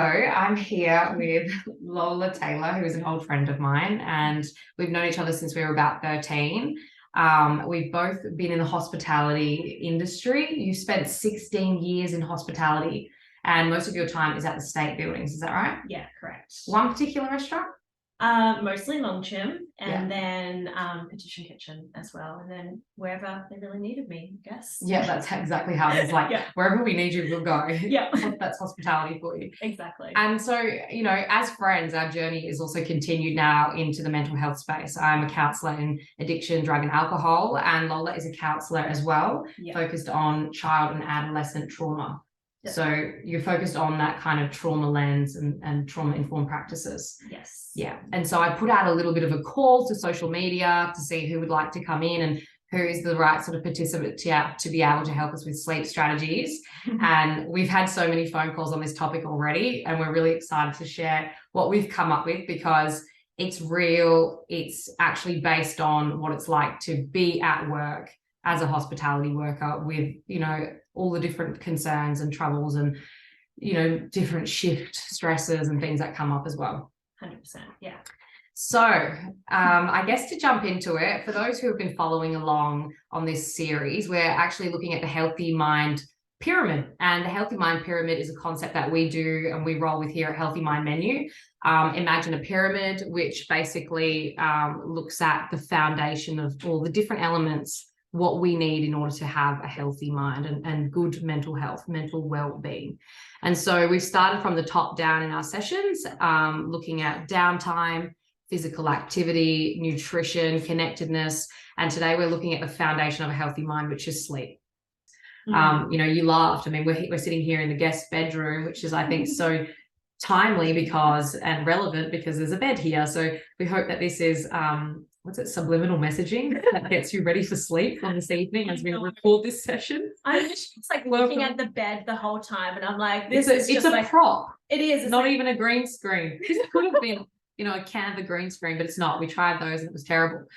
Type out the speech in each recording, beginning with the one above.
I'm here with Lola Taylor, who is an old friend of mine, and we've known each other since we were about 13. We've both been in the hospitality industry. You spent 16 years in hospitality, and most of your time is at the state buildings. Is that right? Yeah, correct. One particular restaurant? Mostly Longchamp, and then Petition Kitchen as well, and then wherever they really needed me, I guess. Yeah, that's exactly how it is. Like wherever we need you, we'll go. Yeah, that's hospitality for you. Exactly. And so, as friends, our journey is also continued now into the mental health space. I'm a counsellor in addiction, drug and alcohol, and Lola is a counsellor as well, focused on child and adolescent trauma. So you're focused on that kind of trauma lens and trauma-informed practices. Yes. Yeah. And so I put out a little bit of a call to social media to see who would like to come in and who is the right sort of participant to be able to help us with sleep strategies. And we've had so many phone calls on this topic already, and we're really excited to share what we've come up with because it's real. It's actually based on what it's like to be at work as a hospitality worker with, all the different concerns and troubles and, different shift stresses and things that come up as well. 100%. Yeah. So I guess to jump into it, for those who have been following along on this series, we're actually looking at the Healthy Mind Pyramid. And the Healthy Mind Pyramid is a concept that we do and we roll with here at Healthy Mind Menu. Imagine a pyramid, which basically looks at the foundation of all the different elements, what we need in order to have a healthy mind and good mental health, mental well-being. And so we've started from the top down in our sessions, looking at downtime, physical activity, nutrition, connectedness. And today we're looking at the foundation of a healthy mind, which is sleep. You laughed. I mean, we're sitting here in the guest bedroom, which is, I think, so timely and relevant because there's a bed here. So we hope that this is, subliminal messaging that gets you ready for sleep on this evening as we record this session. I'm just looking at the bed the whole time, and I'm like, it's a prop. It is. It's not even a green screen. It could have been, a Canva green screen, but it's not. We tried those and it was terrible.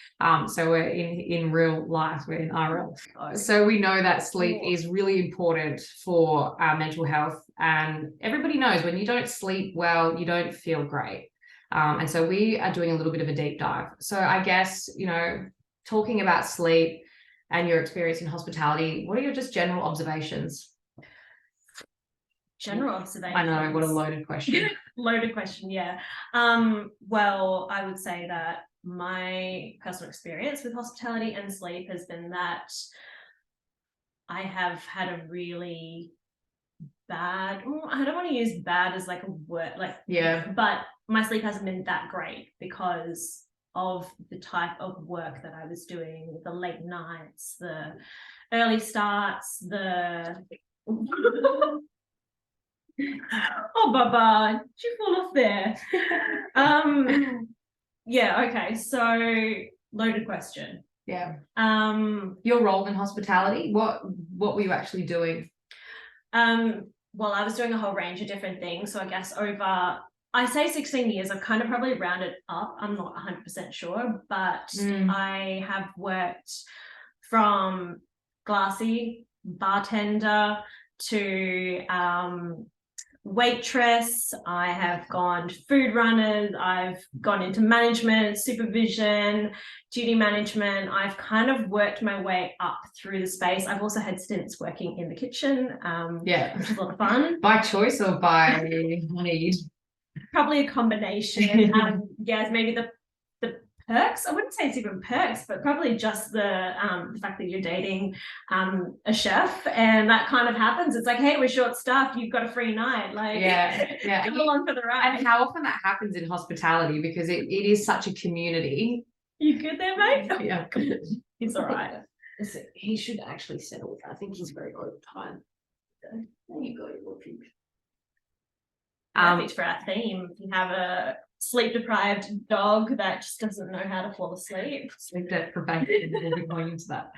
So we're in real life, we're in RL. So we know that sleep is really important for our mental health, and everybody knows when you don't sleep well, you don't feel great. And so we are doing a little bit of a deep dive. So I guess, talking about sleep and your experience in hospitality, what are your just general observations? General observations. I know, what a loaded question. Loaded question, yeah. Well, I would say that my personal experience with hospitality and sleep has been that I have had a really bad, I don't want to use bad as like a word, but my sleep hasn't been that great because of the type of work that I was doing, the late nights, the early starts, oh, Baba, did you fall off there? Okay, so loaded question. Yeah. Your role in hospitality, what were you actually doing? Well, I was doing a whole range of different things. So I guess I say 16 years, I've kind of probably rounded up. I'm not 100% sure, but I have worked from glassy, bartender to waitress. I have gone to food runners. I've gone into management, supervision, duty management. I've kind of worked my way up through the space. I've also had stints working in the kitchen, which is a lot of fun. By choice or by need? Probably a combination. Maybe the perks. I wouldn't say it's even perks, but probably just the fact that you're dating a chef, and that kind of happens. It's like, hey, we're short staffed. You've got a free night. Come along for the ride. And how often that happens in hospitality, because it is such a community. You good there, mate? Yeah, he's all right. He should actually settle. I think he's very overtired. There you go, you're looking. Perfect for our theme. If you have a sleep-deprived dog that just doesn't know how to fall asleep. Sleep deprivation, we'll be going into that.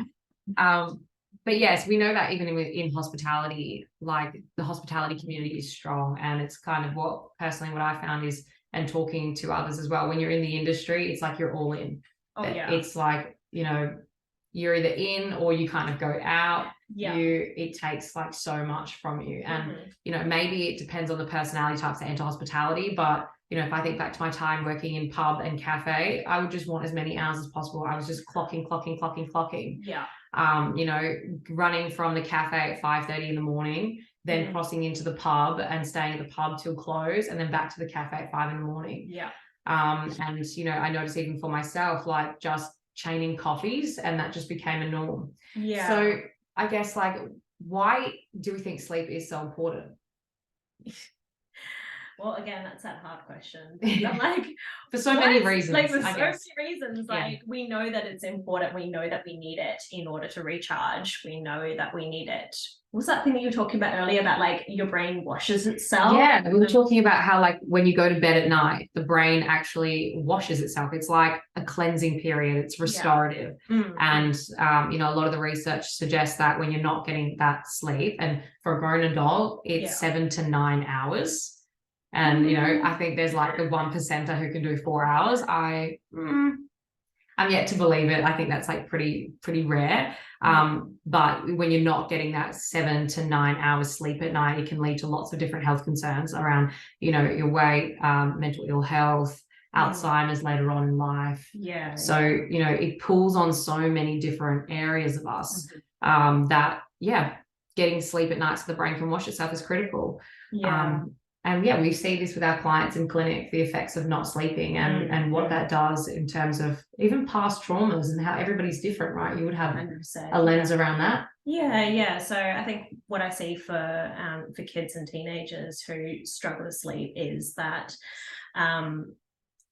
But yes, we know that even in hospitality, like the hospitality community is strong, and it's kind of what I found is, and talking to others as well, when you're in the industry, it's like you're all in. Oh, yeah. It's like, you're either in or you kind of go out. Yeah. It takes like so much from you. And, you know, maybe it depends on the personality types that enter hospitality, but you know, if I think back to my time working in pub and cafe, I would just want as many hours as possible. I was just clocking. Yeah. You know, running from the cafe at 5:30 in the morning, then crossing into the pub and staying at the pub till close, and then back to the cafe at 5 in the morning. Yeah. And you know, I noticed even for myself, like just chaining coffees, and that just became a norm. Yeah. So I guess, like, why do we think sleep is so important? Well, again, that's that hard question. I'm like, for so many reasons. Like, for so many reasons. Yeah. Like, we know that it's important. We know that we need it in order to recharge. We know that we need it. What's that thing that you were talking about earlier about, like, your brain washes itself? Yeah, we were talking about how, like, when you go to bed at night, the brain actually washes itself. It's like a cleansing period. It's restorative. And, you know, a lot of the research suggests that when you're not getting that sleep, and for a grown adult, it's 7 to 9 hours. And, you know, I think there's like the 1%er who can do 4 hours. I'm yet to believe it. I think that's like pretty rare. But when you're not getting that 7 to 9 hours sleep at night, it can lead to lots of different health concerns around, you know, your weight, mental ill health, Alzheimer's later on in life. Yeah. So, you know, it pulls on so many different areas of us that, getting sleep at night so the brain can wash itself is critical. And we see this with our clients in clinic, the effects of not sleeping and what that does in terms of even past traumas and how everybody's different, right? You would have 100%, a lens around that. Yeah. So I think what I see for kids and teenagers who struggle with sleep is that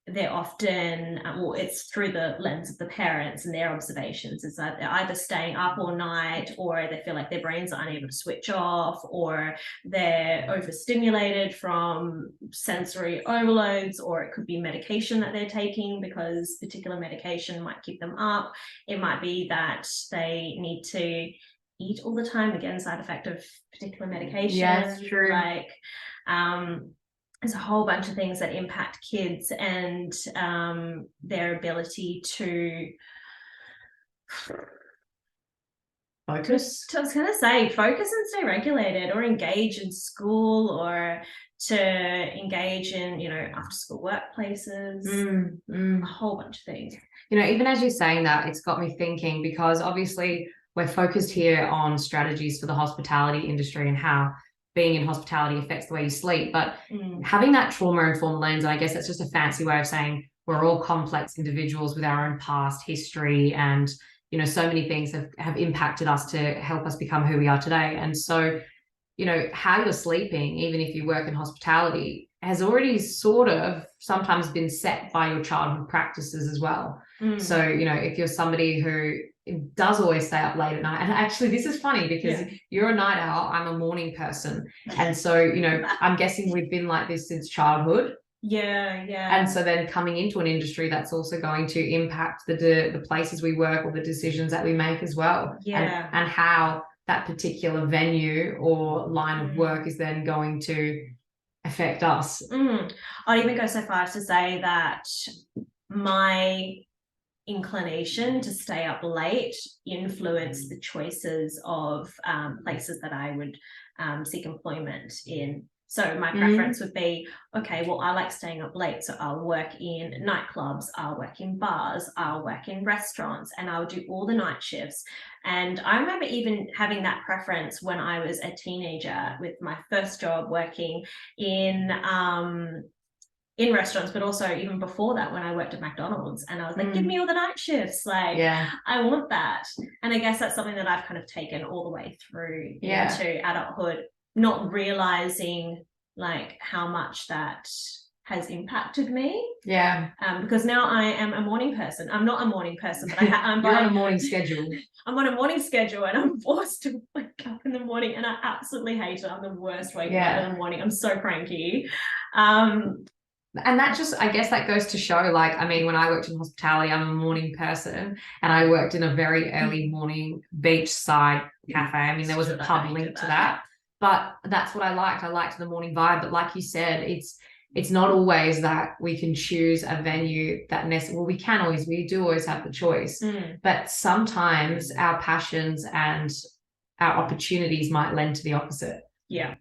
they're often, it's through the lens of the parents and their observations, is that they're either staying up all night, or they feel like their brains are unable to switch off, or they're overstimulated from sensory overloads, or it could be medication that they're taking because particular medication might keep them up. It might be that they need to eat all the time, again, side effect of particular medication. Yes, true. Like, there's a whole bunch of things that impact kids and their ability to focus. I was going to say focus and stay regulated, or engage in school, or to engage in, you know, after school workplaces, a whole bunch of things. You know, even as you're saying that, it's got me thinking, because obviously we're focused here on strategies for the hospitality industry and how being in hospitality affects the way you sleep, but having that trauma-informed lens, and I guess that's just a fancy way of saying we're all complex individuals with our own past history, and, you know, so many things have impacted us to help us become who we are today. And so, you know, how you're sleeping, even if you work in hospitality, has already sort of sometimes been set by your childhood practices as well. So, you know, if you're somebody who does always stay up late at night, and actually this is funny because you're a night owl, I'm a morning person, and so, you know, I'm guessing we've been like this since childhood. And so then coming into an industry that's also going to impact the places we work, or the decisions that we make as well, and how that particular venue or line of work is then going to affect us. I'd even go so far as to say that my inclination to stay up late influenced the choices of places that I would seek employment in. So my preference would be, okay, well, I like staying up late, so I'll work in nightclubs, I'll work in bars, I'll work in restaurants, and I'll do all the night shifts. And I remember even having that preference when I was a teenager, with my first job working in restaurants, but also even before that when I worked at McDonald's, and I was like, give me all the night shifts, like I want that. And I guess that's something that I've kind of taken all the way through into adulthood, not realizing like how much that has impacted me. Because now I am a morning person. I'm not a morning person, but I'm on a morning schedule. I'm on a morning schedule, and I'm forced to wake up in the morning, and I absolutely hate it. I'm the worst waking up in the morning. I'm so cranky. And that just, I guess that goes to show, like, I mean, when I worked in hospitality, I'm a morning person, and I worked in a very early morning beachside cafe. I mean, there was a pub linked to that, but that's what I liked. I liked the morning vibe. But like you said, it's not always that we can choose a venue that we do always have the choice, but sometimes our passions and our opportunities might lend to the opposite. Yeah.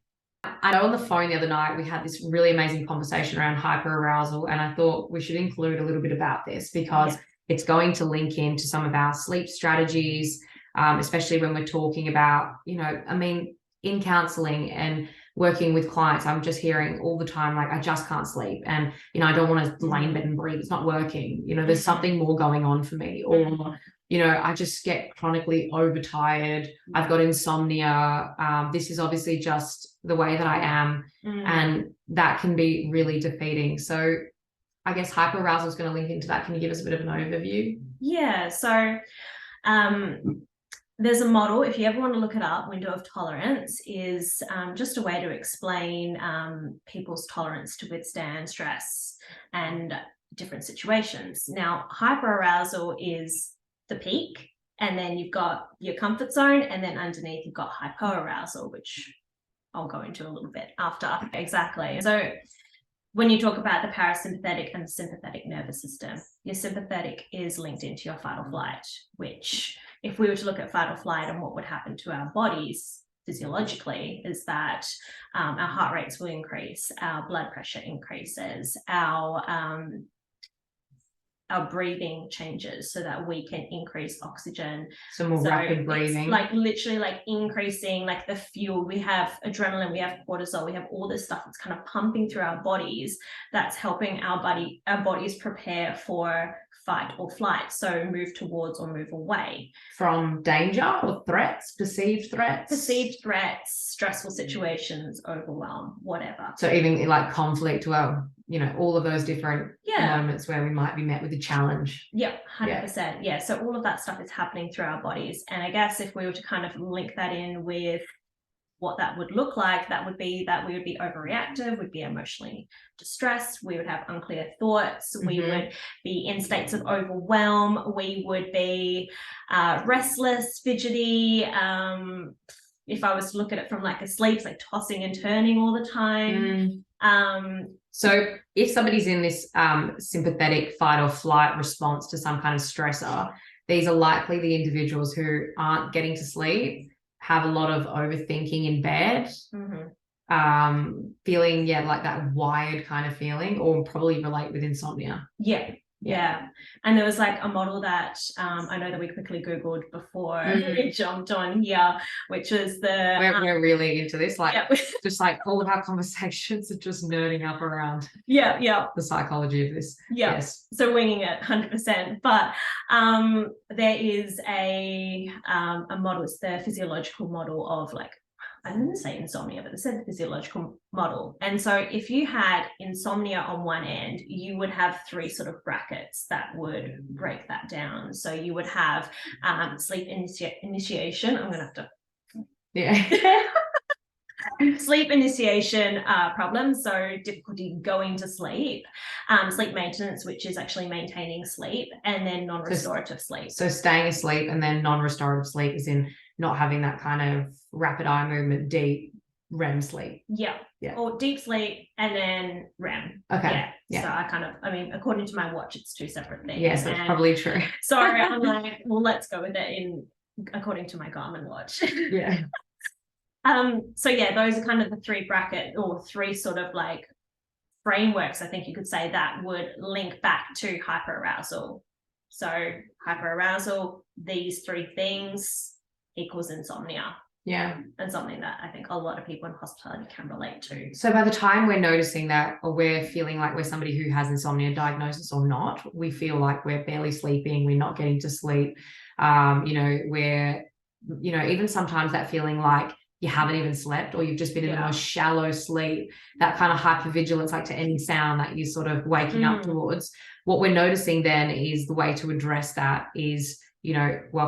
I know on the phone the other night, we had this really amazing conversation around hyperarousal, and I thought we should include a little bit about this because it's going to link into some of our sleep strategies, especially when we're talking about, in counseling and working with clients, I'm just hearing all the time, like, I just can't sleep. And, I don't want to lay in bed and breathe. It's not working. There's something more going on for me. Or, I just get chronically overtired. I've got insomnia. This is obviously just the way that I am. And that can be really defeating. So I guess hyperarousal is going to link into that. Can you give us a bit of an overview? Yeah. So, there's a model, if you ever want to look it up, window of tolerance is just a way to explain people's tolerance to withstand stress and different situations. Now, hyperarousal is the peak, and then you've got your comfort zone, and then underneath you've got hypoarousal, which I'll go into a little bit after. Exactly. So when you talk about the parasympathetic and the sympathetic nervous system, your sympathetic is linked into your fight or flight, which, if we were to look at fight or flight and what would happen to our bodies physiologically, is that our heart rates will increase, our blood pressure increases, our breathing changes so that we can increase oxygen. So more rapid breathing. Like literally like increasing like the fuel. We have adrenaline, we have cortisol, we have all this stuff that's kind of pumping through our bodies that's helping our bodies prepare for fight or flight. So move towards or move away. From danger or threats, perceived threats? Perceived threats, stressful situations, overwhelm, whatever. So even like conflict, all of those different moments where we might be met with a challenge. Yep, 100%. Yeah, so all of that stuff is happening through our bodies. And I guess if we were to kind of link that in with what that would look like, that would be that we would be overreactive, we'd be emotionally distressed, we would have unclear thoughts, we would be in states of overwhelm, we would be restless, fidgety. If I was to look at it from like a sleep, it's like tossing and turning all the time. So if somebody's in this sympathetic fight or flight response to some kind of stressor, these are likely the individuals who aren't getting to sleep, have a lot of overthinking in bed, feeling, like that wired kind of feeling, or probably relate with insomnia. Yeah. And there was like a model that I know that we quickly Googled before we jumped on here, which was we're really into this, just like all of our conversations are just nerding up around the psychology of this. Yes. So winging it 100%. But there is a model, it's the physiological model of like, I didn't say insomnia, but they said the physiological model. And so if you had insomnia on one end, you would have three sort of brackets that would break that down. So you would have sleep initiation. I'm going to have to... sleep initiation problems, so difficulty going to sleep, sleep maintenance, which is actually maintaining sleep, and then non-restorative sleep. So staying asleep, and then non-restorative sleep is in not having that kind of rapid eye movement, deep REM sleep. Or deep sleep and then REM. So according to my watch, it's two separate things. Yes, that's probably true. Sorry, I'm like, well, let's go with it according to my Garmin watch. Those are kind of the three bracket or three sort of like frameworks, I think you could say, that would link back to hyperarousal. So hyperarousal, these three things equals insomnia. And something that I think a lot of people in hospitality can relate to. So by the time we're noticing that, or we're feeling like we're somebody who has insomnia, diagnosis or not, we feel like we're barely sleeping, we're not getting to sleep. We're, even sometimes that feeling like you haven't even slept, or you've just been in the most shallow sleep, that kind of hypervigilance, like to any sound that you're sort of waking up towards. What we're noticing then is the way to address that is,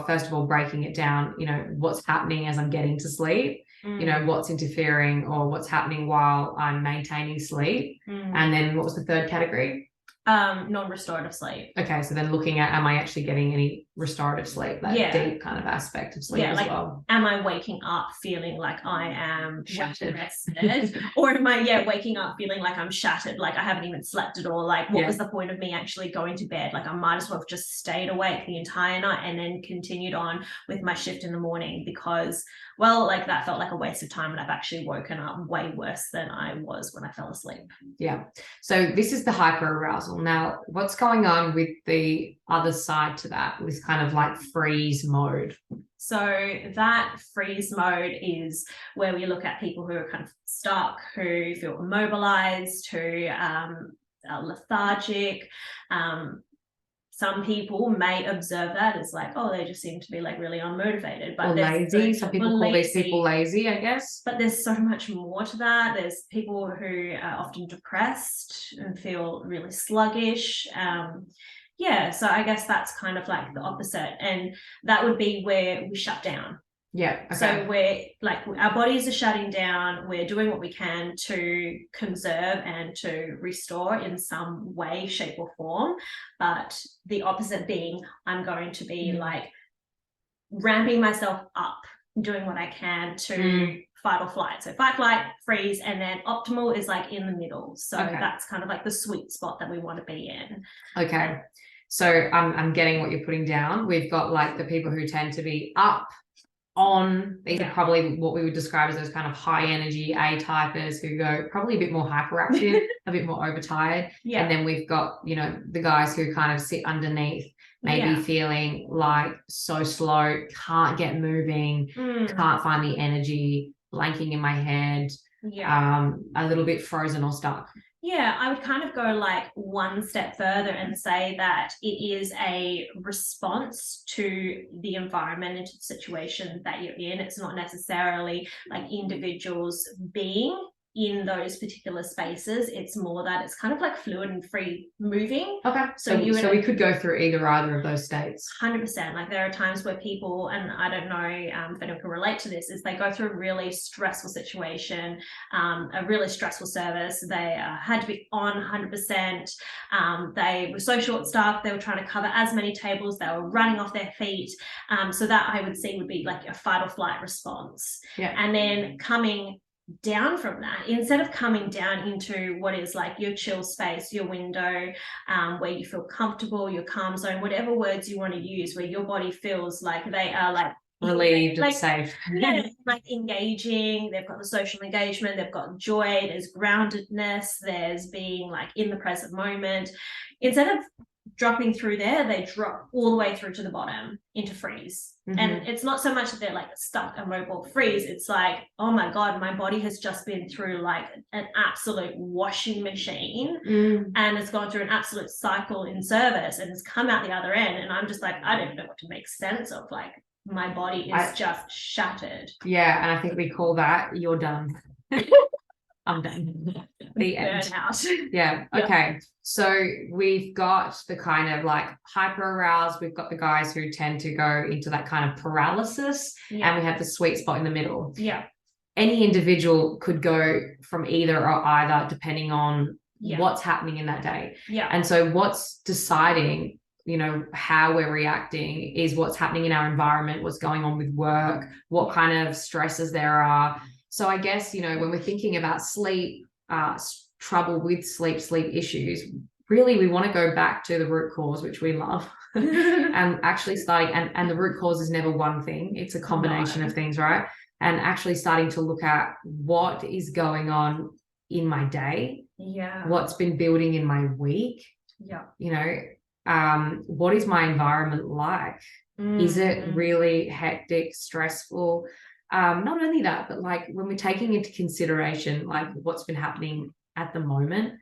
first of all, breaking it down, what's happening as I'm getting to sleep, what's interfering or what's happening while I'm maintaining sleep. And then what was the third category? Non-restorative sleep. Okay, so then looking at, am I actually getting any restorative sleep, that deep kind of aspect of sleep as like, well? Am I waking up feeling like I am Shattered. rested? Or am I, waking up feeling like I'm shattered, like I haven't even slept at all? Like, what was the point of me actually going to bed? Like, I might as well have just stayed awake the entire night and then continued on with my shift in the morning, because, well, like, that felt like a waste of time, and I've actually woken up way worse than I was when I fell asleep. Yeah. So this is the hyperarousal. Now, what's going on with the other side to that, this kind of like freeze mode? So that freeze mode is where we look at people who are kind of stuck, who feel immobilized, who are lethargic. Some people may observe that as like, oh, they just seem to be like really unmotivated, but or lazy. Some people call these people lazy, I guess. But there's so much more to that. There's people who are often depressed and feel really sluggish. So I guess that's kind of like the opposite, and that would be where we shut down. Yeah. Okay. So we're like, our bodies are shutting down. We're doing what we can to conserve and to restore in some way, shape, or form. But the opposite being, I'm going to be like ramping myself up, doing what I can to fight or flight. So fight, flight, freeze, and then optimal is like in the middle. So that's kind of like the sweet spot that we want to be in. Okay. So I'm getting what you're putting down. We've got like the people who tend to be up on, these are probably what we would describe as those kind of high energy A-typers who go probably a bit more hyperactive, a bit more overtired. And then we've got, the guys who kind of sit underneath, maybe feeling like so slow, can't get moving, can't find the energy, blanking in my head, a little bit frozen or stuck. Yeah, I would kind of go like one step further and say that it is a response to the environment and to the situation that you're in. It's not necessarily like individuals being in those particular spaces. It's more that it's kind of like fluid and free moving. Okay. So we could go through either of those states. 100%. Like, there are times where people, and I don't know if anyone can relate to this, is they go through a really stressful situation, a really stressful service. They had to be on 100%. They were so short-staffed. They were trying to cover as many tables. They were running off their feet. So that, I would say, would be like a fight or flight response. Yeah. And then coming down from that, instead of coming down into what is like your chill space, your window, where you feel comfortable, your calm zone, whatever words you want to use, where your body feels like they are like relieved and safe. Like engaging, they've got the social engagement, they've got joy, there's groundedness, there's being like in the present moment. Instead of dropping through there, they drop all the way through to the bottom into freeze. And it's not so much that they're like stuck, immobile, freeze. It's like, oh my God, my body has just been through like an absolute washing machine, and it's gone through an absolute cycle in service and has come out the other end. And I'm just like, I don't know what to make sense of. Like, my body is just shattered. Yeah. And I think we call that, you're done. I'm done. The end. Burnout. Yeah. Okay. So we've got the kind of like hyper aroused. We've got the guys who tend to go into that kind of paralysis, and we have the sweet spot in the middle. Yeah. Any individual could go from either or either, depending on what's happening in that day. Yeah. And so what's deciding, how we're reacting is what's happening in our environment, what's going on with work, what kind of stresses there are. So I guess, when we're thinking about sleep, trouble with sleep issues, really we want to go back to the root cause, which we love, and actually starting, and the root cause is never one thing. It's a combination of things, right? And actually starting to look at what is going on in my day, what's been building in my week, what is my environment like? Is it really hectic, stressful? Not only that, but like when we're taking into consideration like what's been happening at the moment,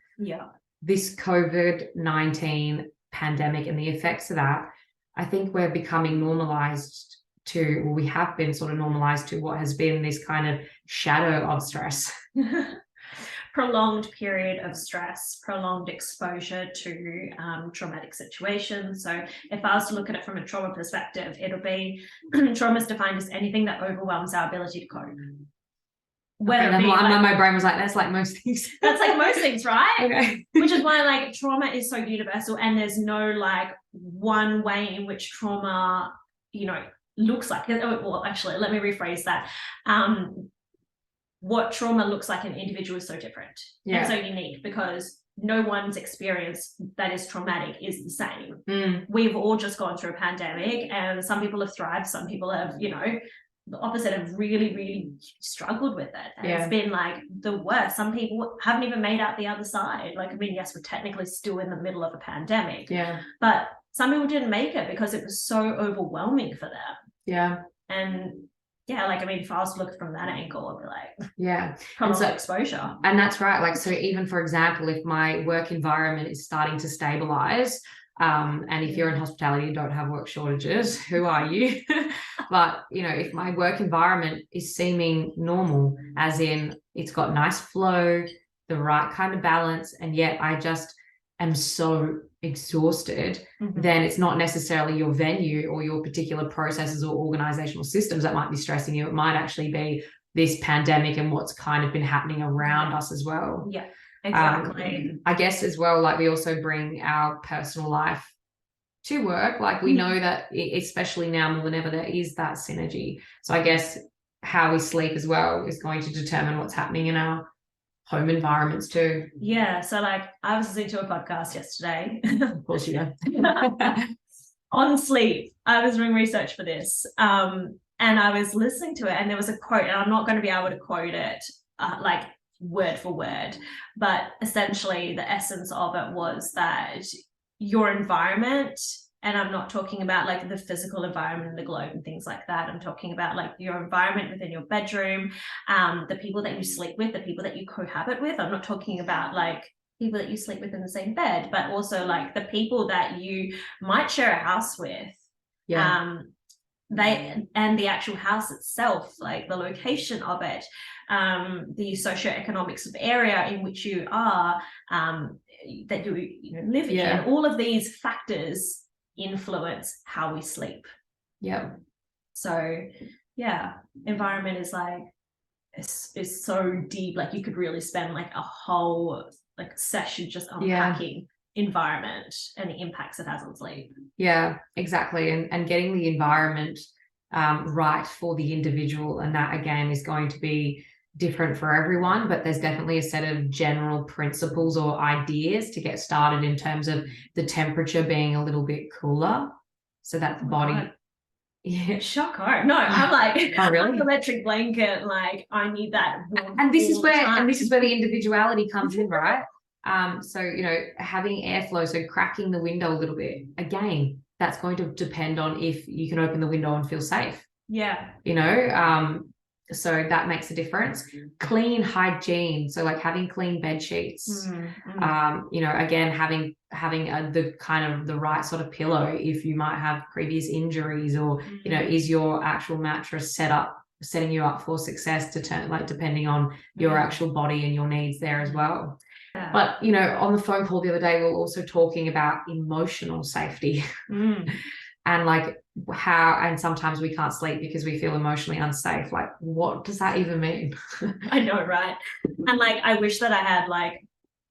this COVID-19 pandemic and the effects of that, I think we're becoming normalized to, or we have been sort of normalized to, what has been this kind of shadow of stress. Prolonged period of stress, prolonged exposure to traumatic situations. So if I was to look at it from a trauma perspective, it'll be trauma is defined as anything that overwhelms our ability to cope. whether Okay, it be my brain was like, that's like most things. That's like most things, right? Okay. Which is why like trauma is so universal, and there's no like one way in which trauma, you know, looks like. Well, actually, let me rephrase that. What trauma looks like in an individual is so different and so unique, because no one's experience that is traumatic is the same. We've all just gone through a pandemic, and some people have thrived, some people have, you know, the opposite, have really, really struggled with it. And it's been like the worst. Some people haven't even made out the other side. Like, I mean, yes, we're technically still in the middle of a pandemic. But some people didn't make it because it was so overwhelming for them. And like, I mean, if I was to look from that angle, I'd be like, prolonged exposure. And that's right. Like, so even for example, if my work environment is starting to stabilize, and if you're in hospitality, you don't have work shortages, who are you? But, you know, if my work environment is seeming normal, as in it's got nice flow, the right kind of balance, and yet I just am so exhausted, then it's not necessarily your venue or your particular processes or organizational systems that might be stressing you. It might actually be this pandemic and what's kind of been happening around us as well. Exactly. I guess as well, like, we also bring our personal life to work. Like, we know that especially now more than ever, there is that synergy. So I guess how we sleep as well is going to determine what's happening in our home environments too. So like, I was listening to a podcast yesterday. Of course you know. On sleep. I was doing research for this. And I was listening to it, and there was a quote, and I'm not going to be able to quote it like word for word, but essentially the essence of it was that your environment, and I'm not talking about like the physical environment in the globe and things like that, I'm talking about like your environment within your bedroom, the people that you sleep with, the people that you cohabit with. I'm not talking about like people that you sleep with in the same bed, but also like the people that you might share a house with. They, and the actual house itself, like the location of it, the socioeconomics of the area in which you are, that you know, live in. All of these factors influence how we sleep. So environment is like, it's so deep. Like, you could really spend like a whole like session just unpacking environment and the impacts it has on sleep. Exactly. And getting the environment right for the individual, and that again is going to be different for everyone, but there's definitely a set of general principles or ideas to get started in terms of the temperature being a little bit cooler, so that the body Shocker. No, I'm like, oh really? Electric blanket, like, I need that. And this is where the individuality comes in, right? So, you know, having airflow, so cracking the window a little bit, again, that's going to depend on if you can open the window and feel safe. You know, so that makes a difference. Clean hygiene, so like having clean bed sheets. You know, again, having the kind of the right sort of pillow if you might have previous injuries, or you know, is your actual mattress setting you up for success depending on your actual body and your needs there as well. But, you know, on the phone call the other day, we were also talking about emotional safety and like how, and sometimes we can't sleep because we feel emotionally unsafe. Like, what does that even mean? I know, right? And like, I wish that I had like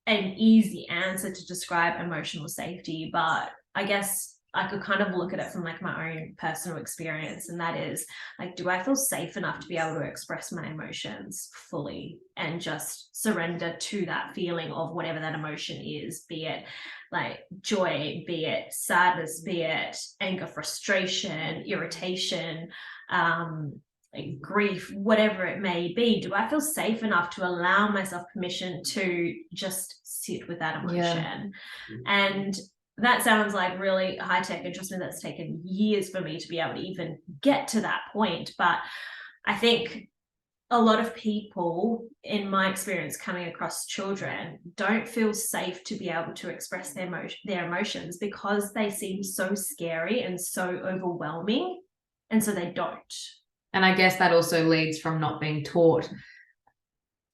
an easy answer to describe emotional safety, but I guess I could kind of look at it from like my own personal experience, and that is like, do I feel safe enough to be able to express my emotions fully and just surrender to that feeling of whatever that emotion is, be it like joy, be it sadness, be it anger, frustration, irritation, like grief, whatever it may be. Do I feel safe enough to allow myself permission to just sit with that emotion? And that sounds like really high tech, and trust me, that's taken years for me to be able to even get to that point. But I think a lot of people, in my experience coming across children, don't feel safe to be able to express their emotions because they seem so scary and so overwhelming, and so they don't. And I guess that also leads from not being taught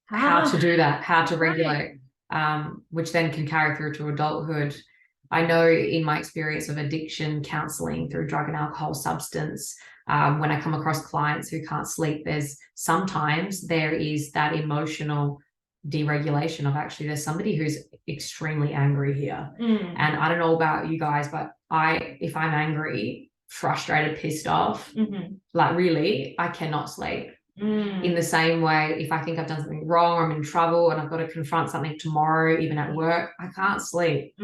how to do that, how to regulate, which then can carry through to adulthood. I know in my experience of addiction counseling through drug and alcohol substance, when I come across clients who can't sleep, sometimes there is that emotional deregulation of actually there's somebody who's extremely angry here. And I don't know about you guys, but if I'm angry, frustrated, pissed off, like really, I cannot sleep. In the same way, if I think I've done something wrong or I'm in trouble and I've got to confront something tomorrow, even at work, I can't sleep.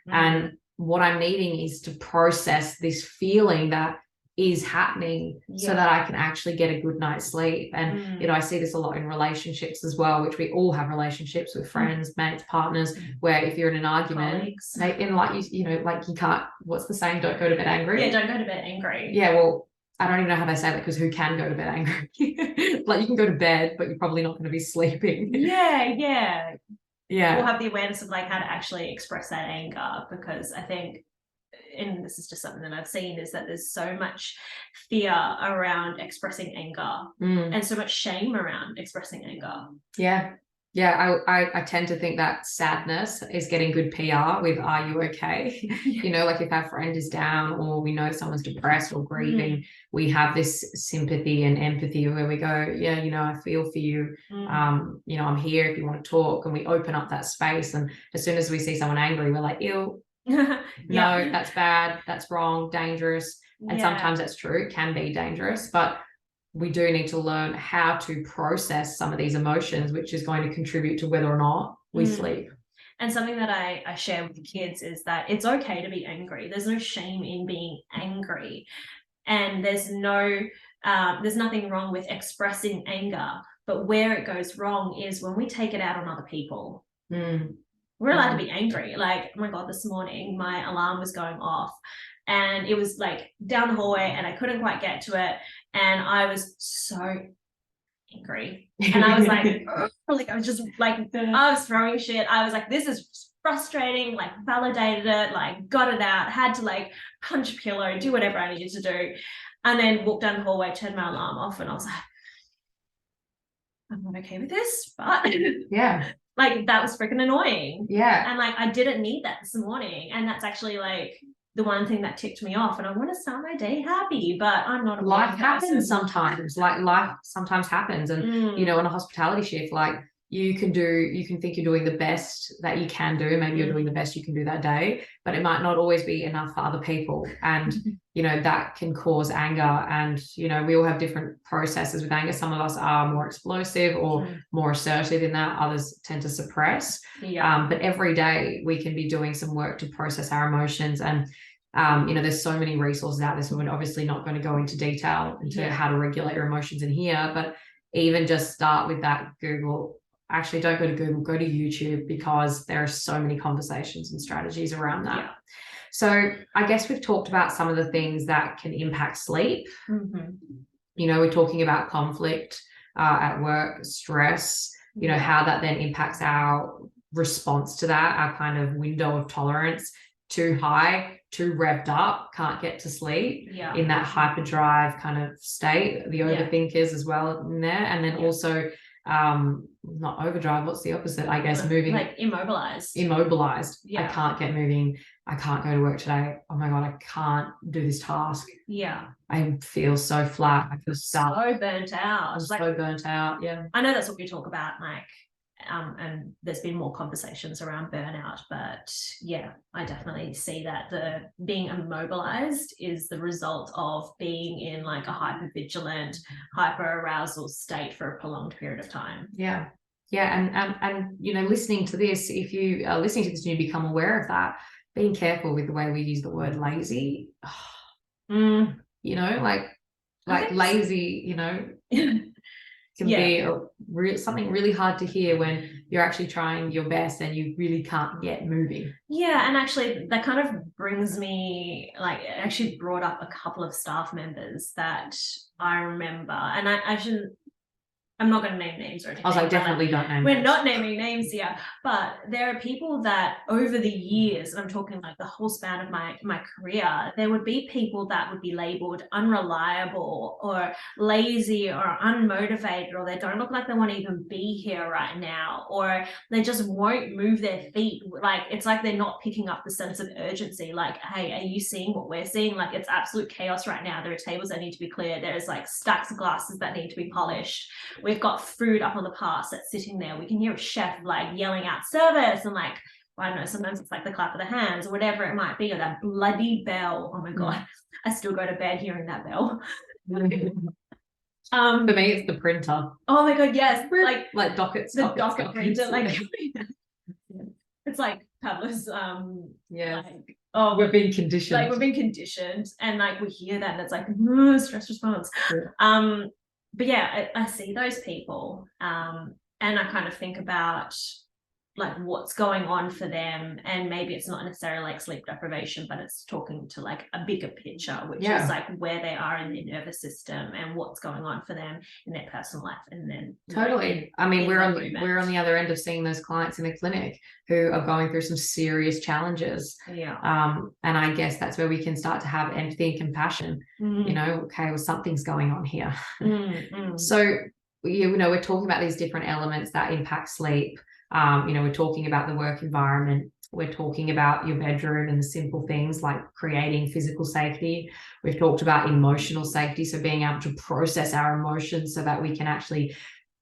And what I'm needing is to process this feeling that is happening so that I can actually get a good night's sleep. And, you know, I see this a lot in relationships as well, which we all have relationships with friends, mates, partners, where if you're in an argument, and like, you know, like you can't, what's the saying? Don't go to bed angry. Yeah, don't go to bed angry. Yeah, well, I don't even know how they say that, because who can go to bed angry? Like you can go to bed, but you're probably not going to be sleeping. Yeah. We'll have the awareness of like how to actually express that anger, because I think, and this is just something that I've seen, is that there's so much fear around expressing anger and so much shame around expressing anger. I tend to think that sadness is getting good PR with "Are you okay?" You know, like if our friend is down or we know someone's depressed or grieving, we have this sympathy and empathy where we go, yeah, you know, I feel for you. You know, I'm here if you want to talk, and we open up that space. And as soon as we see someone angry, we're like, ew, no, that's bad, that's wrong, dangerous. And sometimes that's true, it can be dangerous, but we do need to learn how to process some of these emotions, which is going to contribute to whether or not we sleep. And something that I share with the kids is that it's okay to be angry. There's no shame in being angry, and there's nothing wrong with expressing anger. But where it goes wrong is when we take it out on other people. We're allowed to be angry. Like, oh my God, this morning my alarm was going off and it was like down the hallway and I couldn't quite get to it. And I was so angry. And I was like, I was just like, I was throwing shit. I was like, this is frustrating, like validated it, like got it out, had to like punch a pillow, do whatever I needed to do. And then walked down the hallway, turned my alarm off, and I was like, I'm not okay with this, but like that was freaking annoying. And like I didn't need that this morning. And that's actually like the one thing that ticked me off. And I want to start my day happy, but I'm not a life happens sometimes. Like life sometimes happens. And you know, on a hospitality shift, like you can think you're doing the best that you can do. Maybe you're doing the best you can do that day, but it might not always be enough for other people. And you know, that can cause anger. And you know, we all have different processes with anger. Some of us are more explosive or more assertive in that, others tend to suppress. But every day we can be doing some work to process our emotions. And you know, there's so many resources out there, so we're obviously not going to go into detail into how to regulate your emotions in here, but even just start with that Google. Actually, don't go to Google, go to YouTube, because there are so many conversations and strategies around that. So I guess we've talked about some of the things that can impact sleep. You know, we're talking about conflict at work, stress, you know, how that then impacts our response to that, our kind of window of tolerance. Too high, too revved up, can't get to sleep, in that hyperdrive kind of state. The overthinkers as well in there. And then also not overdrive, what's the opposite, I guess, moving, like immobilized. I can't get moving, I can't go to work today, oh my God, I can't do this task, I feel so flat, I feel stuck, so burnt out. I'm so burnt out. I know that's what we talk about, like and there's been more conversations around burnout, but I definitely see that the being immobilized is the result of being in like a hyper-vigilant, hyper-arousal state for a prolonged period of time. And you know, listening to this, if you are listening to this and you become aware of that, being careful with the way we use the word lazy. You know, like lazy, you know, can be something really hard to hear when you're actually trying your best and you really can't get moving. And actually that kind of brings me, like, it actually brought up a couple of staff members that I remember, and I shouldn't, I'm not going to name names or anything. I was like, definitely don't name We're names. not naming names here, but there are people that over the years, and I'm talking like the whole span of my career, there would be people that would be labeled unreliable or lazy or unmotivated, or they don't look like they want to even be here right now, or they just won't move their feet. Like, it's like they're not picking up the sense of urgency. Like, hey, are you seeing what we're seeing? Like, it's absolute chaos right now. There are tables that need to be cleared. There's like stacks of glasses that need to be polished. We've got food up on the pass that's sitting there. We can hear a chef like yelling out service, and like, I don't know, sometimes it's like the clap of the hands or whatever it might be, or that bloody bell. Oh my God, I still go to bed hearing that bell. For me, it's the printer. Oh my God, yes. Like dockets. The docket printer, like it's like Pablo's yeah. Like, oh, we've been conditioned. Like, we've been conditioned, and like we hear that and it's like stress response. Yeah. But yeah, I see those people, and I kind of think about like what's going on for them, and maybe it's not necessarily like sleep deprivation, but it's talking to like a bigger picture, which is like where they are in their nervous system and what's going on for them in their personal life. And then totally, I mean, we're on the other end of seeing those clients in the clinic who are going through some serious challenges. And I guess that's where we can start to have empathy and compassion. You know, okay, well, something's going on here. So you know, we're talking about these different elements that impact sleep. You know, we're talking about the work environment. We're talking about your bedroom and the simple things like creating physical safety. We've talked about emotional safety, so being able to process our emotions so that we can actually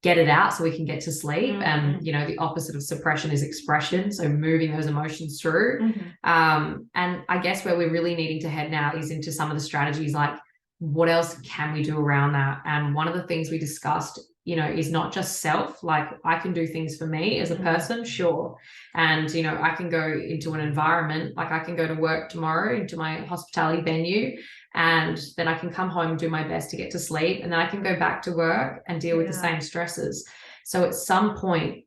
get it out so we can get to sleep. And you know, the opposite of suppression is expression, so moving those emotions through. And I guess where we're really needing to head now is into some of the strategies, like what else can we do around that? And one of the things we discussed, you know, is not just self, like I can do things for me as a person, sure. And, you know, I can go into an environment, like I can go to work tomorrow into my hospitality venue, and then I can come home and do my best to get to sleep. And then I can go back to work and deal with the same stresses. So at some point,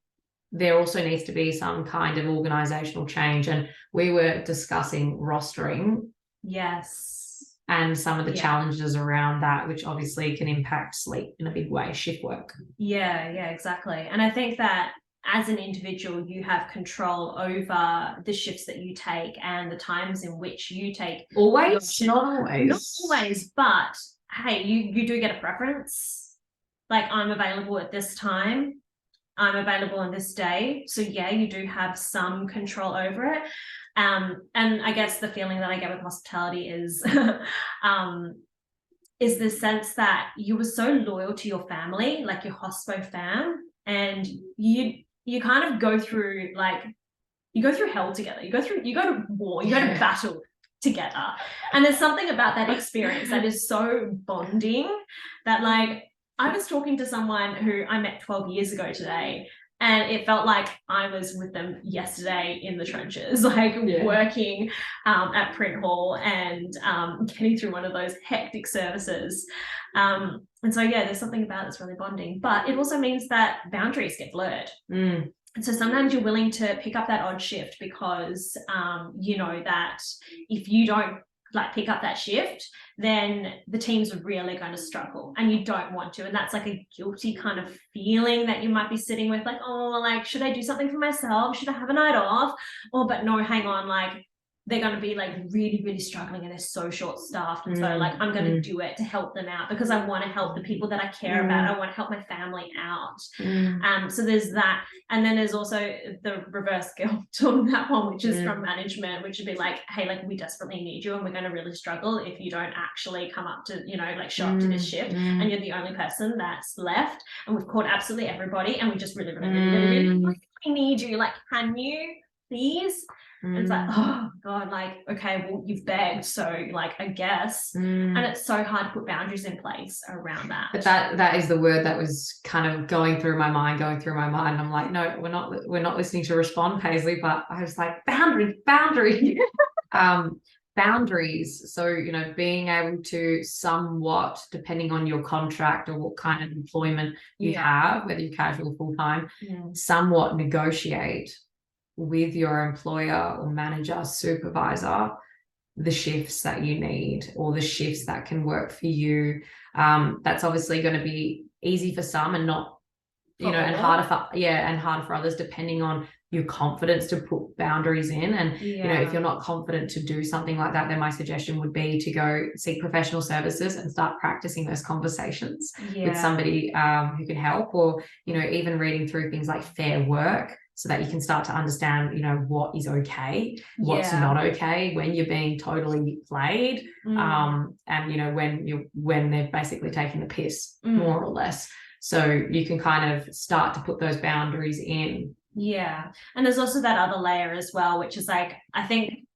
there also needs to be some kind of organizational change. And we were discussing rostering. Yes. And some of the challenges around that, which obviously can impact sleep in a big way, shift work. Yeah, exactly. And I think that as an individual, you have control over the shifts that you take and the times in which you take. Always? Not always. Not always, but hey, you do get a preference. Like, I'm available at this time. I'm available on this day. So yeah, you do have some control over it. And I guess the feeling that I get with hospitality is the sense that you were so loyal to your family, like your hospo fam, and you kind of go through hell together. You go to war, you go to battle together. And there's something about that experience that is so bonding that, like, I was talking to someone who I met 12 years ago today, and it felt like I was with them yesterday in the trenches, like working at Print Hall and getting through one of those hectic services. And so, yeah, there's something about that's really bonding. But it also means that boundaries get blurred. And so sometimes you're willing to pick up that odd shift because you know that if you don't like pick up that shift, then the team's really going to struggle and you don't want to. And that's like a guilty kind of feeling that you might be sitting with, like, oh, like, should I do something for myself? Should I have a night off? Or, but no, hang on, like, they're going to be like really, really struggling and they're so short staffed. And so like, I'm going to do it to help them out because I want to help the people that I care about. I want to help my family out. So there's that. And then there's also the reverse guilt on that one, which is from management, which would be like, hey, like, we desperately need you and we're going to really struggle if you don't actually come up to, you know, like show up to this shift and you're the only person that's left. And we've called absolutely everybody and we just really, really, really, really need you. Like, can you please? And it's like, oh God, like, okay, well, you've begged, so like, I guess. And it's so hard to put boundaries in place around that. But that is the word that was kind of going through my mind. I'm like, no, we're not listening to respond, Paisley. But I was like, boundary. Boundaries. So, you know, being able to somewhat, depending on your contract or what kind of employment you have, whether you're casual or full-time, somewhat negotiate with your employer or manager, supervisor, the shifts that you need or the shifts that can work for you. That's obviously going to be easy for some and not you know, and harder for others, depending on your confidence to put boundaries in. And you know, if you're not confident to do something like that, then my suggestion would be to go seek professional services and start practicing those conversations with somebody who can help, or you know, even reading through things like Fair Work, so that you can start to understand, you know, what is okay, what's not okay, when you're being totally played, and you know, when they're basically taking the piss, more or less. So you can kind of start to put those boundaries in. Yeah. And there's also that other layer as well, which is like, I think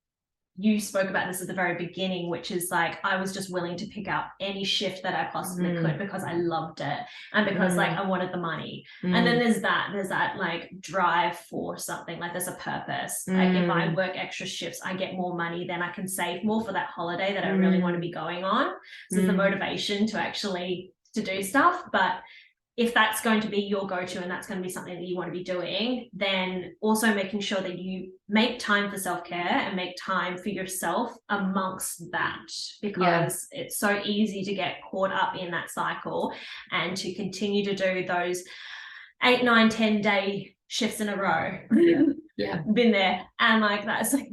you spoke about this at the very beginning, which is like, I was just willing to pick out any shift that I possibly could because I loved it, and because like I wanted the money. And then there's that like drive for something, like there's a purpose. Like if I work extra shifts, I get more money, then I can save more for that holiday that I really want to be going on. So there's the motivation to actually to do stuff. But if that's going to be your go-to and that's going to be something that you want to be doing, then also making sure that you make time for self-care and make time for yourself amongst that, because it's so easy to get caught up in that cycle and to continue to do those 8, 9, 10 day shifts in a row. Been there. And like that's like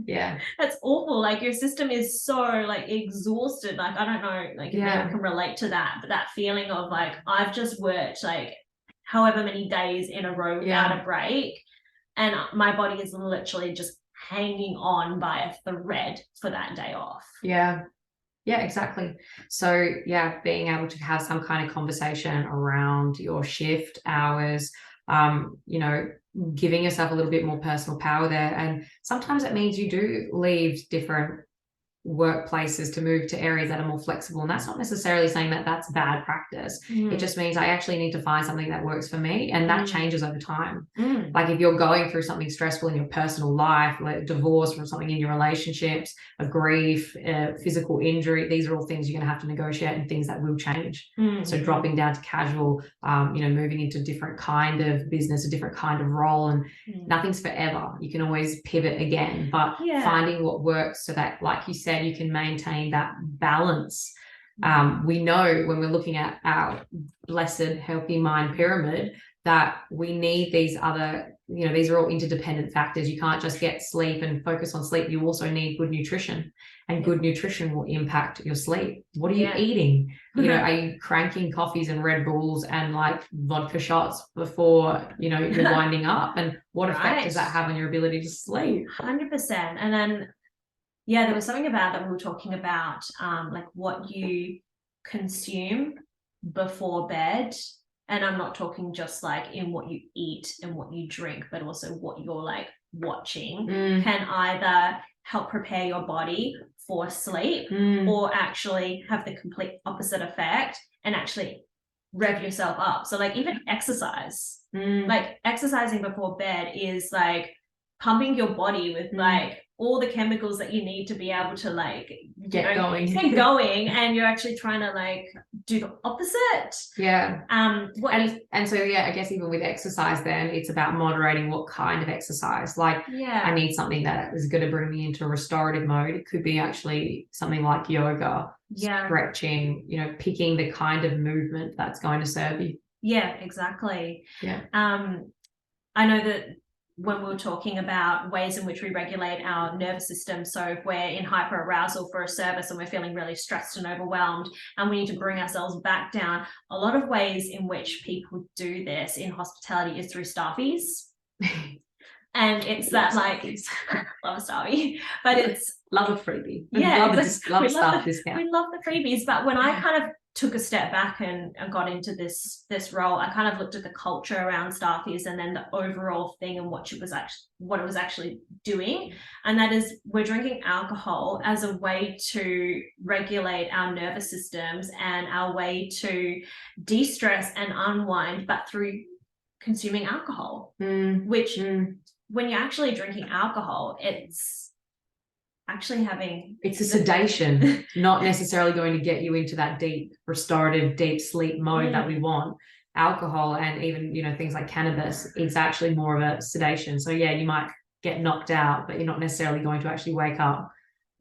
that's awful. Like your system is so like exhausted. Like I don't know, like if anyone can relate to that, but that feeling of like I've just worked like however many days in a row without a break, and my body is literally just hanging on by a thread for that day off. Yeah, exactly. So being able to have some kind of conversation around your shift hours, you know, giving yourself a little bit more personal power there. And sometimes it means you do leave different workplaces to move to areas that are more flexible, and that's not necessarily saying that that's bad practice. It just means I actually need to find something that works for me, and that changes over time. Like if you're going through something stressful in your personal life, like divorce, or something in your relationships, a grief, physical injury, these are all things you're going to have to negotiate, and things that will change. So dropping down to casual, you know, moving into different kind of business, a different kind of role, and nothing's forever. You can always pivot again, but finding what works so that, like you said, you can maintain that balance. We know when we're looking at our blessed healthy mind pyramid that we need these other, you know, these are all interdependent factors. You can't just get sleep and focus on sleep. You also need good nutrition, and good nutrition will impact your sleep. What are you eating? You know, are you cranking coffees and Red Bulls and like vodka shots before, you know, you're winding up? And what effect does that have on your ability to sleep? 100%. And then there was something about that we were talking about, like what you consume before bed. And I'm not talking just like in what you eat and what you drink, but also what you're like watching can either help prepare your body for sleep or actually have the complete opposite effect and actually rev yourself up. So like even exercise, like exercising before bed is like pumping your body with like all the chemicals that you need to be able to like get going, and you're actually trying to like do the opposite. And so I guess even with exercise, then it's about moderating what kind of exercise. Like I need something that is going to bring me into a restorative mode. It could be actually something like yoga, stretching, you know, picking the kind of movement that's going to serve you. Exactly. I know that when we were talking about ways in which we regulate our nervous system, so if we're in hyperarousal for a service and we're feeling really stressed and overwhelmed and we need to bring ourselves back down, a lot of ways in which people do this in hospitality is through staffies. And it's that like love a staffie, but it's love a freebie. Love a staff discount. We love the freebies, but when I kind of took a step back and got into this role, I kind of looked at the culture around staffies and then the overall thing and what it was actually doing. And that is, we're drinking alcohol as a way to regulate our nervous systems and our way to de-stress and unwind, but through consuming alcohol, which when you're actually drinking alcohol, it's actually it's a sedation, not necessarily going to get you into that deep restorative, deep sleep mode that we want. Alcohol and even, you know, things like cannabis, it's actually more of a sedation. So you might get knocked out, but you're not necessarily going to actually wake up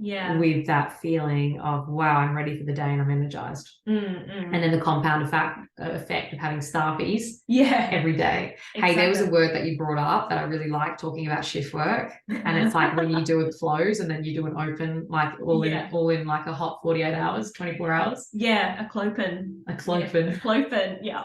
with that feeling of, wow, I'm ready for the day and I'm energized. And then the compound effect of having staffies every day. Exactly. Hey, there was a word that you brought up that I really like, talking about shift work. And it's like when you do a close and then you do an open, like all in like a hot 48 hours, 24 hours. Yeah, a clopen. A clopen. Yeah, clopen, yeah.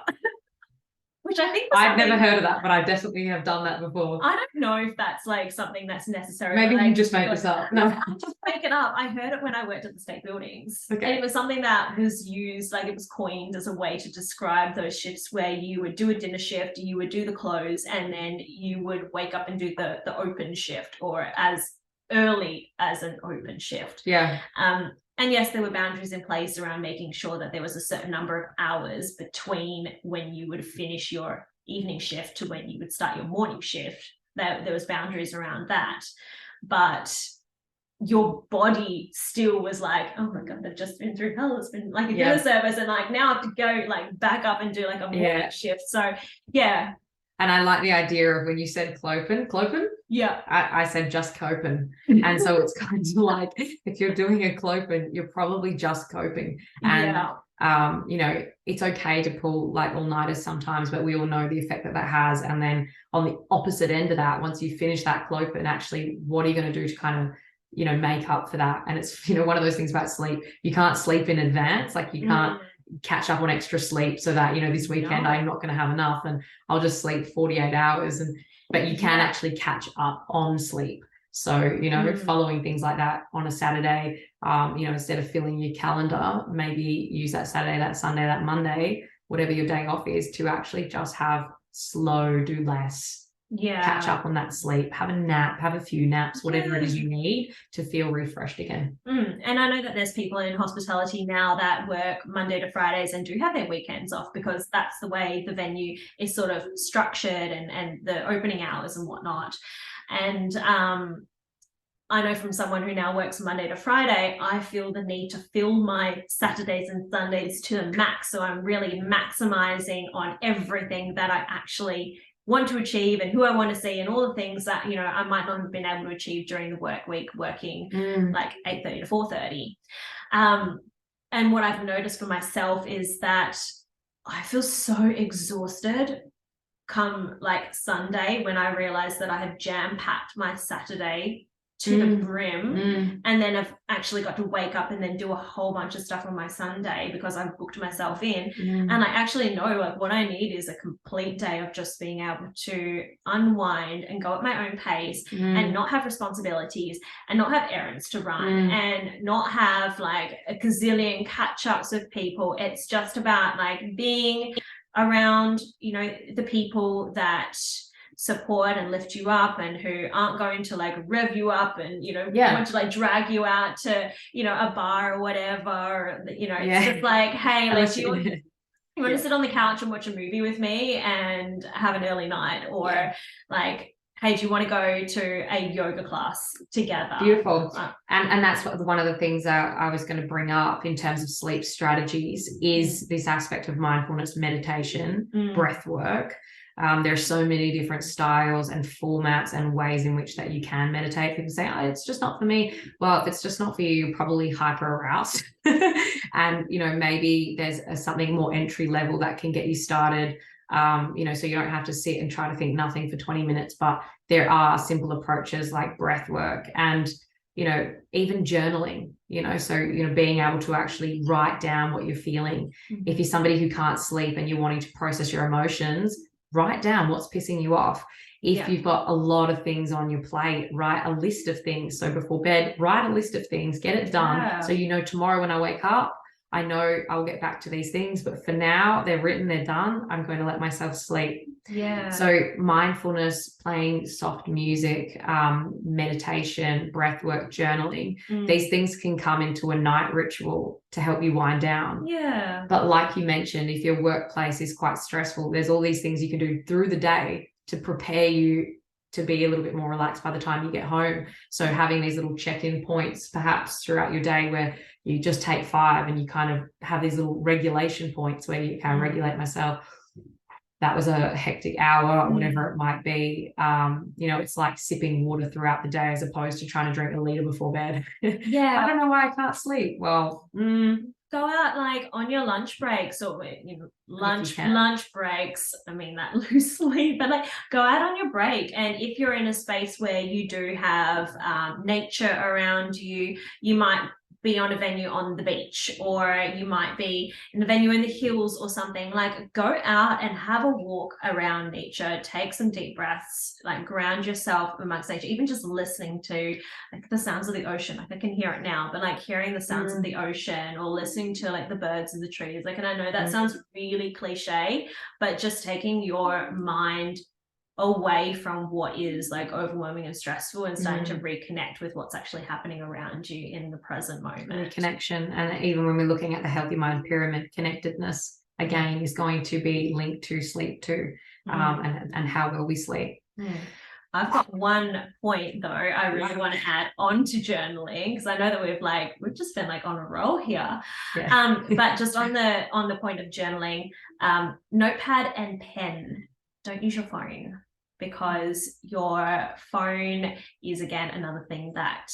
Which I think I've never heard of that, but I definitely have done that before. I don't know if that's like something that's necessary. Maybe you just made this up. No, I just make it up. I heard it when I worked at the state buildings. Okay. And it was something that was used, like it was coined as a way to describe those shifts where you would do a dinner shift, you would do the close, and then you would wake up and do the open shift, or as early as an open shift. Yeah. And yes, there were boundaries in place around making sure that there was a certain number of hours between when you would finish your evening shift to when you would start your morning shift. There was boundaries around that. But your body still was like, oh my God, they've just been through hell. It's been like a dinner service, and like now I have to go like back up and do like a morning shift. So yeah. And I like the idea of when you said clopen. Yeah. I said just coping. And so it's kind of like, if you're doing a clopen, you're probably just coping. And, you know, it's okay to pull like all-nighters sometimes, but we all know the effect that has. And then on the opposite end of that, once you finish that clopen, actually, what are you going to do to kind of, you know, make up for that? And it's, you know, one of those things about sleep. You can't sleep in advance. Like you can't catch up on extra sleep so that, you know, this weekend I'm not going to have enough and I'll just sleep 48 hours. But you can actually catch up on sleep. So, you know, following things like that on a Saturday, you know, instead of filling your calendar, maybe use that Saturday, that Sunday, that Monday, whatever your day off is, to actually just have slow, do less. Catch up on that sleep, have a nap, have a few naps, whatever it is you need to feel refreshed again. And I know that there's people in hospitality now that work Monday to Fridays and do have their weekends off, because that's the way the venue is sort of structured, and the opening hours and whatnot. And I know from someone who now works Monday to Friday, I feel the need to fill my Saturdays and Sundays to the max. So I'm really maximizing on everything that I actually want to achieve and who I want to see, and all the things that, you know, I might not have been able to achieve during the work week, working like 8:30 to 4:30. And what I've noticed for myself is that I feel so exhausted come like Sunday, when I realize that I have jam-packed my Saturday to the brim, and then I've actually got to wake up and then do a whole bunch of stuff on my Sunday because I've booked myself in. And I actually know like what I need is a complete day of just being able to unwind and go at my own pace, and not have responsibilities, and not have errands to run, and not have like a gazillion catch-ups with people. It's just about like being around, you know, the people that support and lift you up, and who aren't going to like rev you up and, you know, want to like drag you out to, you know, a bar or whatever, or, you know, it's just like, hey, like you want to sit on the couch and watch a movie with me and have an early night, or like, hey, do you want to go to a yoga class together? Beautiful. And that's one of the things that I was going to bring up in terms of sleep strategies is this aspect of mindfulness, meditation, breath work. There's so many different styles and formats and ways in which that you can meditate. People say, oh, it's just not for me. Well, if it's just not for you, you're probably hyper aroused. And, you know, maybe there's something more entry level that can get you started. You know, so you don't have to sit and try to think nothing for 20 minutes, but there are simple approaches like breath work and, you know, even journaling, you know, so, you know, being able to actually write down what you're feeling. If you're somebody who can't sleep and you're wanting to process your emotions, write down what's pissing you off. If you've got a lot of things on your plate, write a list of things. So before bed, write a list of things, get it done. So, you know, tomorrow when I wake up, I know I'll get back to these things, but for now they're written, they're done. I'm going to let myself sleep. So mindfulness, playing soft music, meditation, breath work, journaling, these things can come into a night ritual to help you wind down. But like you mentioned, if your workplace is quite stressful, there's all these things you can do through the day to prepare you to be a little bit more relaxed by the time you get home. So having these little check-in points perhaps throughout your day where you just take 5 and you kind of have these little regulation points where you can regulate myself. that was a hectic hour or whatever it might be. You know, it's like sipping water throughout the day as opposed to trying to drink a liter before bed. Yeah. I don't know why I can't sleep. Well, go out like on your lunch breaks, or you know, lunch breaks. I mean that loosely, but like go out on your break. And if you're in a space where you do have nature around you, you might be on a venue on the beach, or you might be in a venue in the hills or something. Like go out and have a walk around nature, take some deep breaths, like ground yourself amongst nature, even just listening to like the sounds of the ocean. Like I can hear it now, but like hearing the sounds of the ocean, or listening to like the birds in the trees. Like, and I know that sounds really cliche, but just taking your mind away from what is like overwhelming and stressful, and starting to reconnect with what's actually happening around you in the present moment. Connection. And even when we're looking at the healthy mind pyramid, connectedness again is going to be linked to sleep too, and how well we sleep. I've got one point though I really want to add on to journaling, because I know that we've just been like on a roll here. But just on the point of journaling, notepad and pen. Don't use your phone, because your phone is again another thing that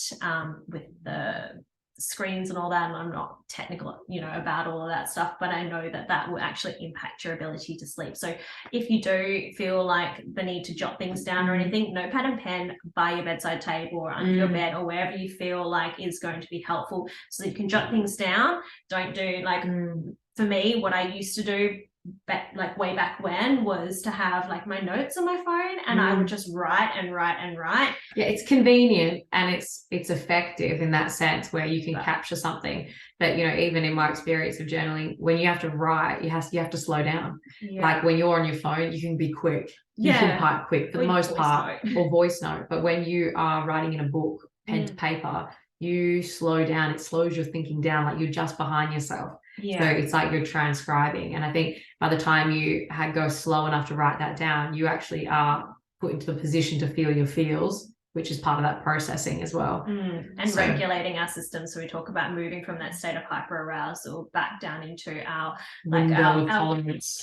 with the screens and all that, and I'm not technical, you know, about all of that stuff, but I know that that will actually impact your ability to sleep. So if you do feel like the need to jot things down or anything, notepad and pen by your bedside table or under your bed, or wherever you feel like is going to be helpful, so you can jot things down. Don't do like, for me, what I used to do like way back when was to have like my notes on my phone, and I would just write and write and write. Yeah, it's convenient and it's effective in that sense, where you can capture something. But you know, even in my experience of journaling, when you have to write, you have to slow down. Like when you're on your phone, you can be quick. You can type quick for the most part, or voice note. But when you are writing in a book, pen to paper, you slow down. It slows your thinking down, like you're just behind yourself. So it's like you're transcribing. And I think by the time you go slow enough to write that down, you actually are put into the position to feel your feels, which is part of that processing as well. And regulating our system. So we talk about moving from that state of hyperarousal back down into our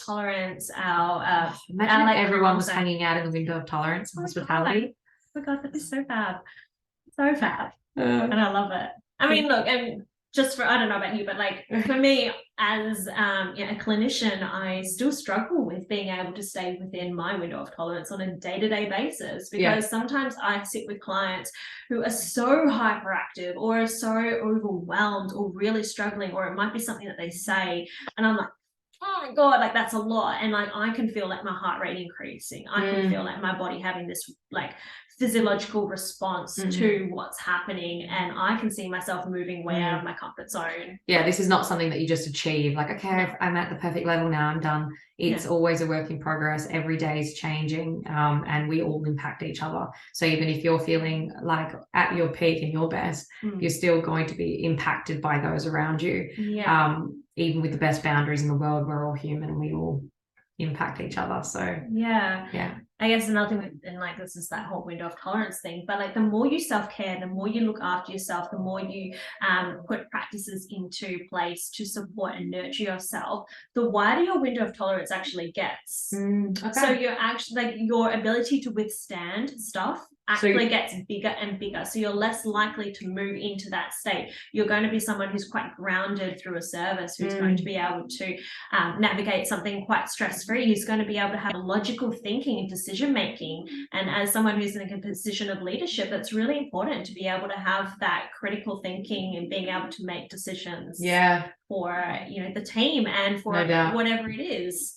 tolerance. Our imagine if everyone was hanging out in the window of tolerance and hospitality. Oh my God, that is so fab. So fab. And I love it. I mean, look, and just for, I don't know about you, but like for me as a clinician, I still struggle with being able to stay within my window of tolerance on a day-to-day basis, because sometimes I sit with clients who are so hyperactive or are so overwhelmed or really struggling, or it might be something that they say and I'm like, oh my God, like that's a lot. And like I can feel like my heart rate increasing. I can feel like my body having this like physiological response to what's happening, and I can see myself moving way out of my comfort zone. Yeah, this is not something that you just achieve like, okay, I'm at the perfect level now, I'm done. It's always a work in progress. Every day is changing, and we all impact each other. So even if you're feeling like at your peak and your best, you're still going to be impacted by those around you. Even with the best boundaries in the world, we're all human and we all impact each other. So I guess another thing, and like this is that whole window of tolerance thing, but like the more you self-care, the more you look after yourself, the more you put practices into place to support and nurture yourself, the wider your window of tolerance actually gets. So you're actually like your ability to withstand stuff actually gets bigger and bigger. So you're less likely to move into that state. You're going to be someone who's quite grounded through a service, who's going to be able to navigate something quite stress-free, who's going to be able to have logical thinking and decision making. And as someone who's in a position of leadership, it's really important to be able to have that critical thinking and being able to make decisions for, you know, the team and for whatever it is.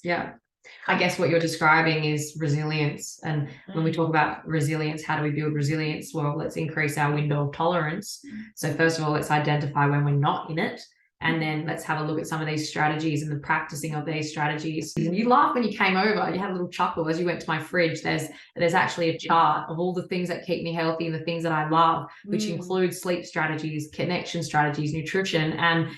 I guess what you're describing is resilience. And when we talk about resilience, how do we build resilience? Well, let's increase our window of tolerance. So first of all, let's identify when we're not in it. And then let's have a look at some of these strategies and the practicing of these strategies. And you laughed when you came over, you had a little chuckle as you went to my fridge. There's actually a chart of all the things that keep me healthy and the things that I love, which includes sleep strategies, connection strategies, nutrition. And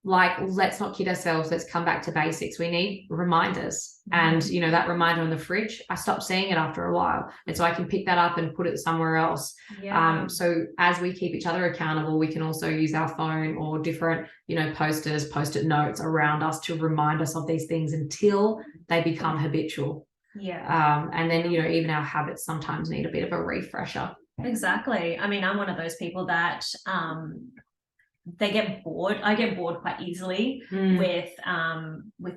like, let's not kid ourselves. Let's come back to basics. We need reminders. And, you know, that reminder on the fridge, I stopped seeing it after a while. And so I can pick that up and put it somewhere else. Yeah. So as we keep each other accountable, we can also use our phone or different, you know, posters, post-it notes around us to remind us of these things until they become habitual. Yeah. And then, you know, even our habits sometimes need a bit of a refresher. Exactly. I mean, I'm one of those people that they get bored. I get bored quite easily with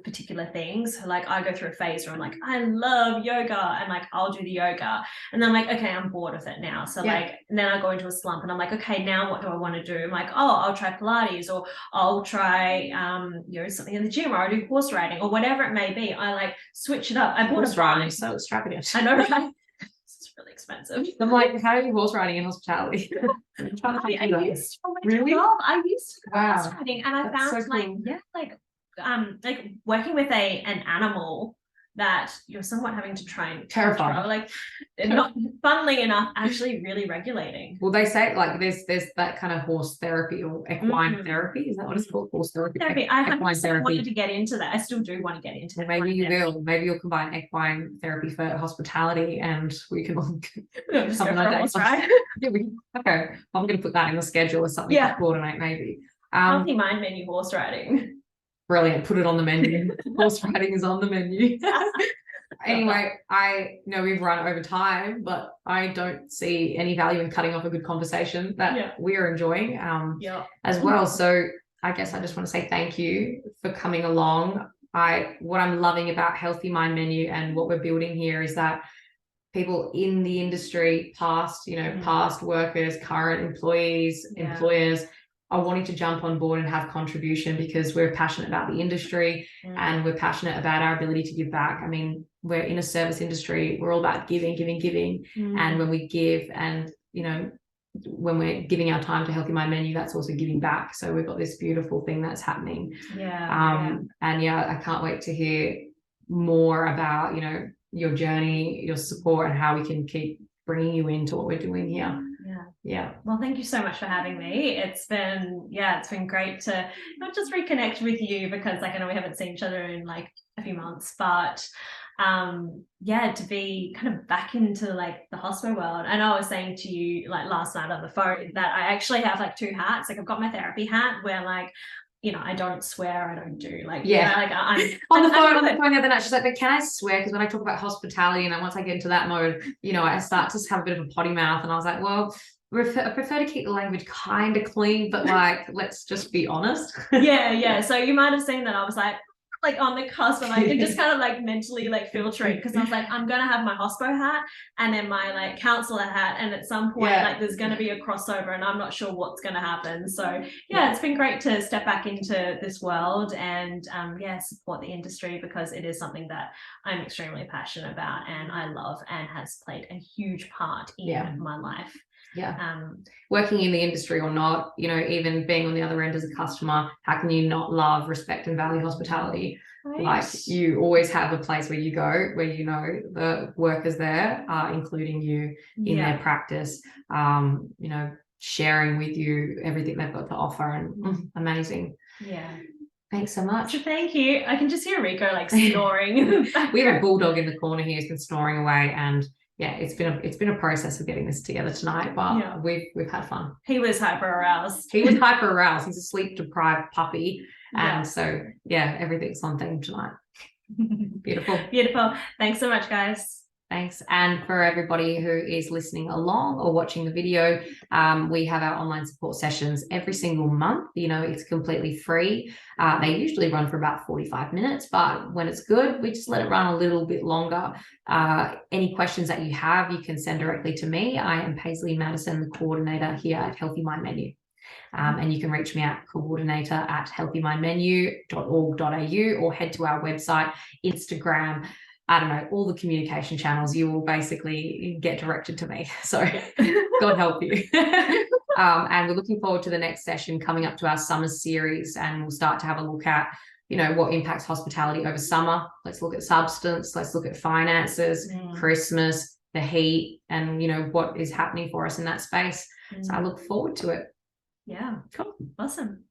particular things. Like I go through a phase where I'm like, I love yoga, and like I'll do the yoga, and then I'm like, okay, I'm bored of it now. So like, and then I go into a slump, and I'm like, okay, now what do I want to do? I'm like, oh, I'll try Pilates, or I'll try you know, something in the gym, or I'll do horse riding, or whatever it may be. I like switch it up. I bought horse riding, so extravagant. I know, right? It's really expensive. I'm like, how are you horse riding in hospitality? I used to really? go horse riding, and I found so cool. like working with an animal that you're somewhat having to try and terrifying, like not funnily enough, actually really regulating. Well, they say like there's that kind of horse therapy or equine therapy. Is that what it's called? Horse therapy. I wanted to get into that. I still do want to get into that. Maybe you will. Maybe you'll combine equine therapy for hospitality, and we can all something like that. Right? Okay, I'm going to put that in the schedule or something to coordinate. Maybe healthy mind menu horse riding. Brilliant. Put it on the menu. Horse riding is on the menu. Anyway, I know we've run over time, but I don't see any value in cutting off a good conversation that we're enjoying as well. So I guess I just want to say thank you for coming along. What I'm loving about Healthy Mind Menu and what we're building here is that people in the industry, past workers, current employees, employers, are wanting to jump on board and have contribution because we're passionate about the industry and we're passionate about our ability to give back. I mean, we're in a service industry. We're all about giving. And when we give and, you know, when we're giving our time to Healthy Mind Menu, that's also giving back. So we've got this beautiful thing that's happening. And I can't wait to hear more about, you know, your journey, your support, and how we can keep bringing you into what we're doing here. Well, thank you so much for having me. It's been great to not just reconnect with you, because like I know we haven't seen each other in like a few months, but to be kind of back into like the hospital world. And I was saying to you like last night on the phone that I actually have like two hats. Like I've got my therapy hat where like, you know, I don't swear, I don't do like I'm on the phone the other night. She's like, but can I swear? Because when I talk about hospitality, and once I get into that mode, you know, I start to have a bit of a potty mouth. And I was like, well, I prefer to keep the language kind of clean, but like, let's just be honest. So you might have seen that I was like on the cusp, and like just kind of like mentally like filtering, because I was like, I'm gonna have my hospo hat and then my like counselor hat, and at some point like there's gonna be a crossover, and I'm not sure what's gonna happen. So it's been great to step back into this world and support the industry, because it is something that I'm extremely passionate about and I love, and has played a huge part in my life. Working in the industry or not, you know, even being on the other end as a customer, how can you not love, respect, and value hospitality? Right. Like you always have a place where you go where you know the workers there are including you in their practice, you know, sharing with you everything they've got to offer, and amazing. Thanks so much. Thank you. I can just hear Rico like snoring. We have a bulldog in the corner here who's been snoring away, and it's been a process of getting this together tonight, but we've had fun. He was hyper aroused. He's a sleep deprived puppy, and so everything's on theme tonight. Beautiful. Thanks so much, guys. Thanks. And for everybody who is listening along or watching the video, we have our online support sessions every single month. You know, it's completely free. They usually run for about 45 minutes, but when it's good, we just let it run a little bit longer. Any questions that you have, you can send directly to me. I am Paisley Madison, the coordinator here at Healthy Mind Menu. And you can reach me at coordinator@healthymindmenu.org.au, or head to our website, Instagram, I don't know, all the communication channels. You will basically get directed to me. So God help you. And we're looking forward to the next session coming up to our summer series, and we'll start to have a look at, you know, what impacts hospitality over summer. Let's look at substance. Let's look at finances, Christmas, the heat, and, you know, what is happening for us in that space. So I look forward to it. Yeah. Cool. Awesome.